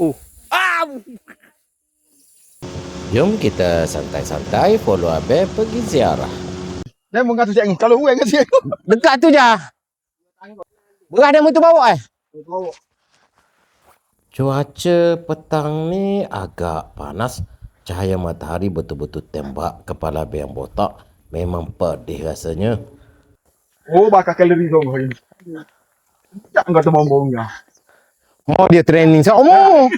Ah! Jom kita santai-santai follow Abe pergi ziarah. Dia mau kata siang. Kalau gue kasi aku. Dekat tu je. Beras ada motor bawa Cuaca petang ni agak panas. Cahaya matahari betul-betul tembak kepala Abe yang botak. Memang pedih rasanya. Oh, bakal kalori dong hari ni. Tak kata bombongnya. Mau dia training sama.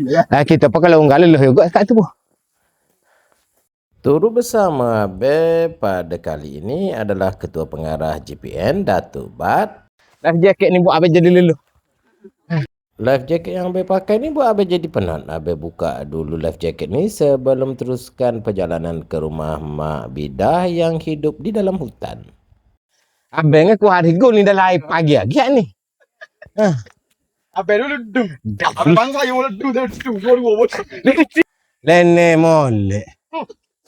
Ya. Kita pakai laung lelah juga kat tu. Turu bersama Abe pada kali ini adalah Ketua Pengarah GPN, Datuk Bat. Life jacket ni buat apa jadi lelah. Life jacket yang Abe pakai ni buat Abe jadi penat. Abe buka dulu life jacket ni sebelum teruskan perjalanan ke rumah Mak Bidah yang hidup di dalam hutan. Abang aku hari gol ni dalam air pagi lagi ni. Apa dulu dum. Apa bangsa yang dum dum. Lene molek.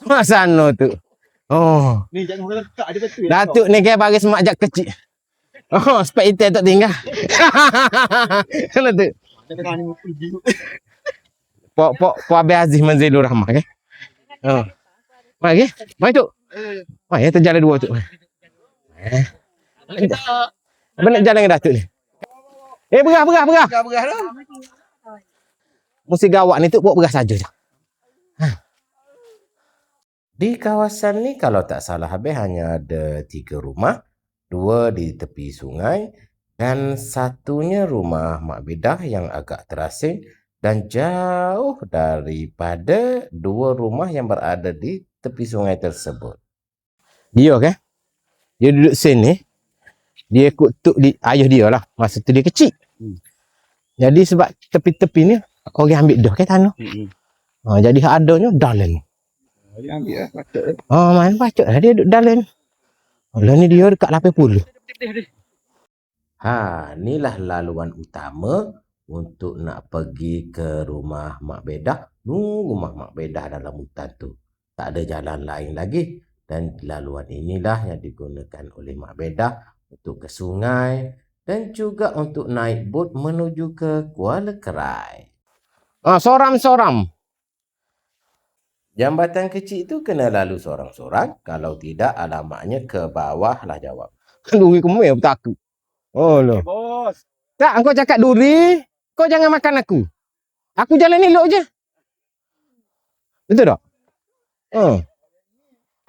Masa no tu. Oh. Ni jangan kata tak ada betul. Datuk ni kayak bagi semak jak kecil. Oh, spek itu tak tinggal. Kalau tu. Jangan ni pergi. Pok Abi Aziz Manzilur Rahmah ke? Oh. Mari. Mari tu. Mari kita jalan dua tu. Apa nak jalan dengan Datuk ni? Berah tu. Mesti gawak ni tu buat beras saja je. Di kawasan ni kalau tak salah Abe hanya ada 3 rumah. 2 di tepi sungai dan satunya rumah Mak Bidah yang agak terasing dan jauh daripada 2 rumah yang berada di tepi sungai tersebut. Dia kan? Dia duduk sini. Dia kutuk di ayah dia lah. Masa tu dia kecil. Jadi sebab tepi-tepi ni orang ambil dah ke tanah. Jadi hak adanya dalan. Dia ambil lah patut. Mana patut lah dia duduk dalan. Lah ni dia dekat 80. Inilah laluan utama untuk nak pergi ke rumah Mak Bedah. Rumah Mak Bedah dalam hutan tu. Tak ada jalan lain lagi. Dan laluan inilah yang digunakan oleh Mak Bedah untuk ke sungai dan juga untuk naik bot menuju ke Kuala Kerai. Soram-soram. Jambatan kecil itu kena lalu sorang-sorang. Kalau tidak, alamatnya ke bawah lah jawab. Duri kemui aku takut. Oh loh. Bos. Tak, kau cakap duri. Kau jangan makan aku. Aku jalan elok je. Betul tak?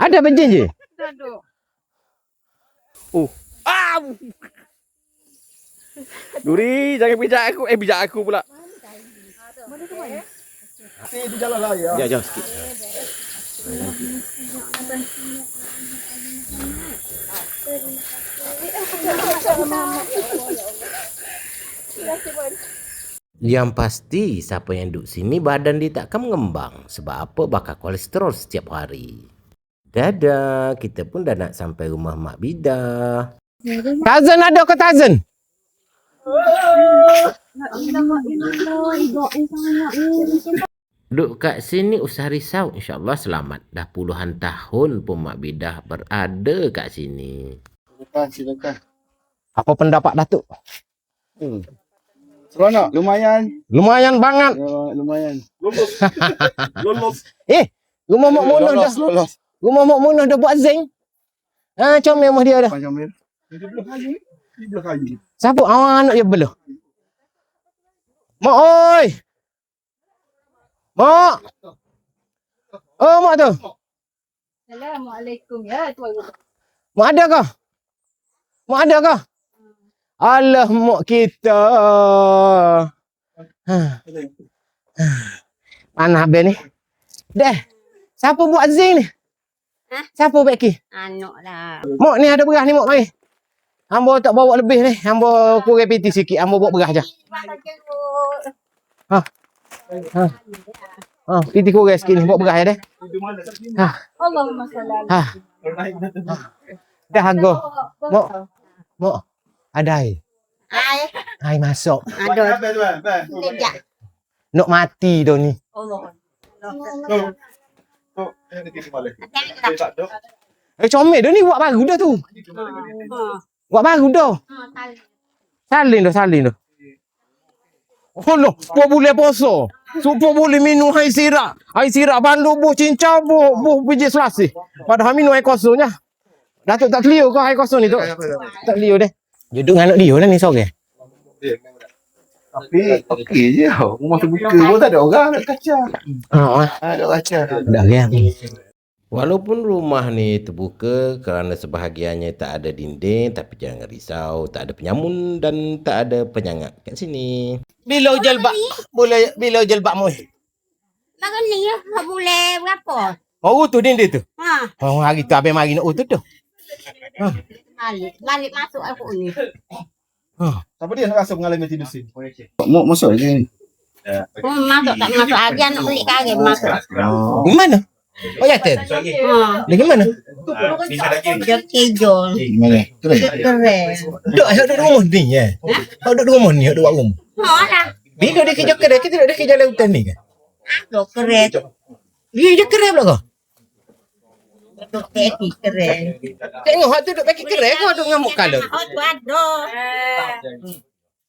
Ada benjin je? Duri, jangan bijak aku. Bijak aku pula. Di jalan lah ya. Jauh sikit. Yang pasti siapa yang duduk sini badan dia takkan mengembang. Sebab apa? Bakal kolesterol setiap hari. Dadah, kita pun dah nak sampai rumah Mak Bidah. Tazen ada ke Tazen? Duduk kat sini usah risau. InsyaAllah selamat. Dah puluhan tahun pun Mak Bidah berada kat sini. Silakan. Apa pendapat Datuk? Seronok, lumayan. Lumayan banget. Lumayan. Lolos. Rumah Mak Munah dah. Lolos. Rumah Mak Munah dah buat zinc. Comel mah dia dah. Panjang mir. Di belah kayu. Siapa anak dia belah? Mak oi. Mak. Oh mak tu. Assalamualaikum ya tuan. Mak ada ke? Mak ada ke? Alah mak kita. Mana habis ni? Dah. Siapa buat zinc ni? Siapa beki? Anak lah. Mak ni ada beras ni mak mari. Hamba tak bawa lebih ni. Hamba kurang piti sikit. Hamba bawa beras je. Piti kurang sikit ni. Bawa beras je deh. Allahumma salli. Dah harga. Mak. Ada air. Air masuk. Ada. Lejak. Nak mati dah ni. Allah. Comel dah ni buat baru dah tu. Buat baru dah. Salin dah. Oh loh, apa boleh puasa? Supaya boleh minum air sirap. Air sirap bandu buh cincau buh biji selasih. Padahal minum air kosongnya. Datuk tak clear kau air kosong ni tu. Tak clear deh. Duduk dengan anak dia lah ni sore. Tapi okey je. Rumah terbuka pun tak ada orang nak kaca. Ada kaca. Dah kan. Walaupun rumah ni terbuka kerana sebahagiannya tak ada dinding, tapi jangan risau, tak ada penyamun dan tak ada penyangat kat sini. Bila hujan bak boleh bila hujan bak moi. Makan ni ya, tak boleh berapa. Oh tu dinding tu. Ha, Oh hari tu abang mari nak tu tu. balik masuk aku ni. Siapa dia rasa mengalami tidur sini? Mau masuk je ni. Masuk tak masuk lagi anak beli kari masuk. Di mana? Oh ya tu. Ha, Di mana? dia kejol. Mana? Keren. Keren. Duduk rumah ni ya. Duduk rumah ni, duduk rumah. Ha lah. Bila dia kerja kedai, kita duduk kerja lautan ni kan. Aduh keren. Dia je keren pula kau. Duduk kaki keren. Tengok hak tu duduk pakai keren kau duduk ngamuk kala. Oh tu aduh.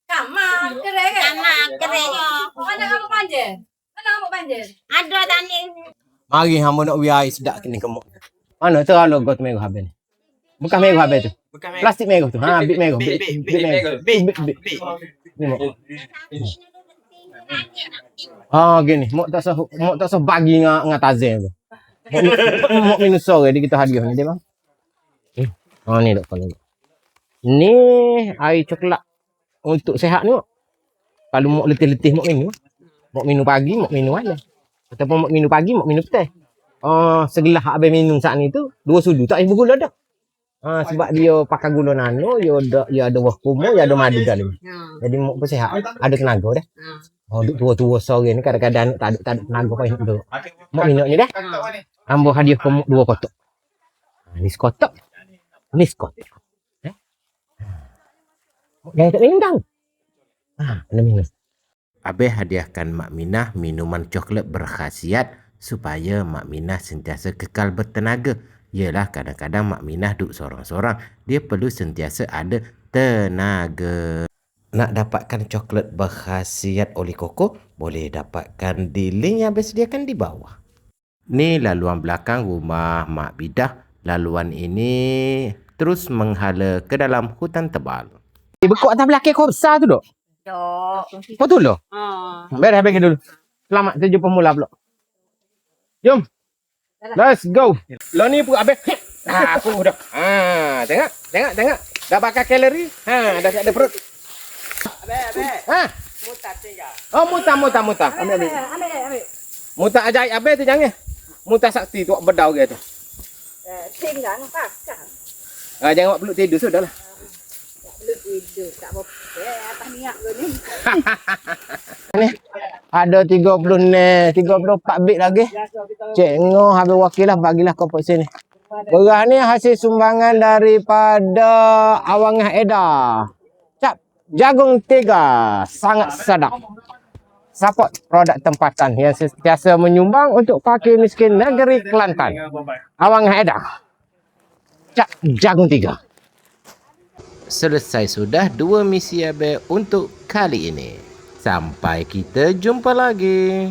Sama keren kan? Sama keren yo. Mana kamu banjir? Mana kamu banjir? Aduh tani. Mari hamba nak biar air sedap kini kemuk. Mana terlalu kau tu merah habis ni. Bukan merah habis tu. Plastik merah tu. Ha, bit merah. Bit merah. Bit. Ni mak. Ha gini, mak tak sah bagi dengan Tazim tu. Mak minus sore di kita hadiah ni dia bang. Ha ni dok kalau. Ni air coklat untuk sehat ni mak. Kalau mak letih-letih mak minum. Mak minum pagi, mak minum mana? Ataupun mak minum pagi, mak minum petang. Segelas abang minum saat ni tu 2 sudu tak payah bergula dah. Sebab dia pakai gula nano, dia ada buah kumur, dia ada madu dalam. Jadi mak pun sihat, ada tenaga dah. Duk tua-tua sore ni kadang-kadang tak ada tenaga payah tu. Mak minum ni dah. Ambo hadiah kumur 2 kotak. Ni sekotak. Ni sekotak. Dah tak minum dah. Ada minum. Abang hadiahkan Mak Minah minuman coklat berkhasiat supaya Mak Minah sentiasa kekal bertenaga. Yalah kadang-kadang Mak Minah duduk sorang-sorang, dia perlu sentiasa ada tenaga. Nak dapatkan coklat berkhasiat Oli Koko, boleh dapatkan di link yang abang sediakan di bawah. Ni laluan belakang rumah Mak Bidah. Laluan ini terus menghala ke dalam hutan tebal. Bekok atas belakang kau besar tu dok. Dok. Kau tu loh. Ha. Biar habis dulu. Selamat kita jumpa mula pula. Jom. Let's go. Lo ni pun habis. Aku dah. Tengok. Dah bakar kalori. Dah tak ada perut. Abang. Mutar tinggal. Oh, mutar. Ambil. Mutar ajaib abang tu jangan. Mutar sakti tu bedau dia tu. Tinggal pakai. Jangan buat peluk tidur sudahlah. Belum tidur tak apa. Atas niat ni. Ni ada 30 ni, 34 bit lagi. Cik Ngoh habis wakil lah bagilah kau kat sini. Beras ni hasil sumbangan daripada Awangah Eda. Cap jagung 3 sangat sedap. Support produk tempatan yang sentiasa menyumbang untuk fakir miskin negeri Kelantan. Awangah Eda. Cap jagung 3. Selesai sudah 2 misi abang untuk kali ini. Sampai kita jumpa lagi.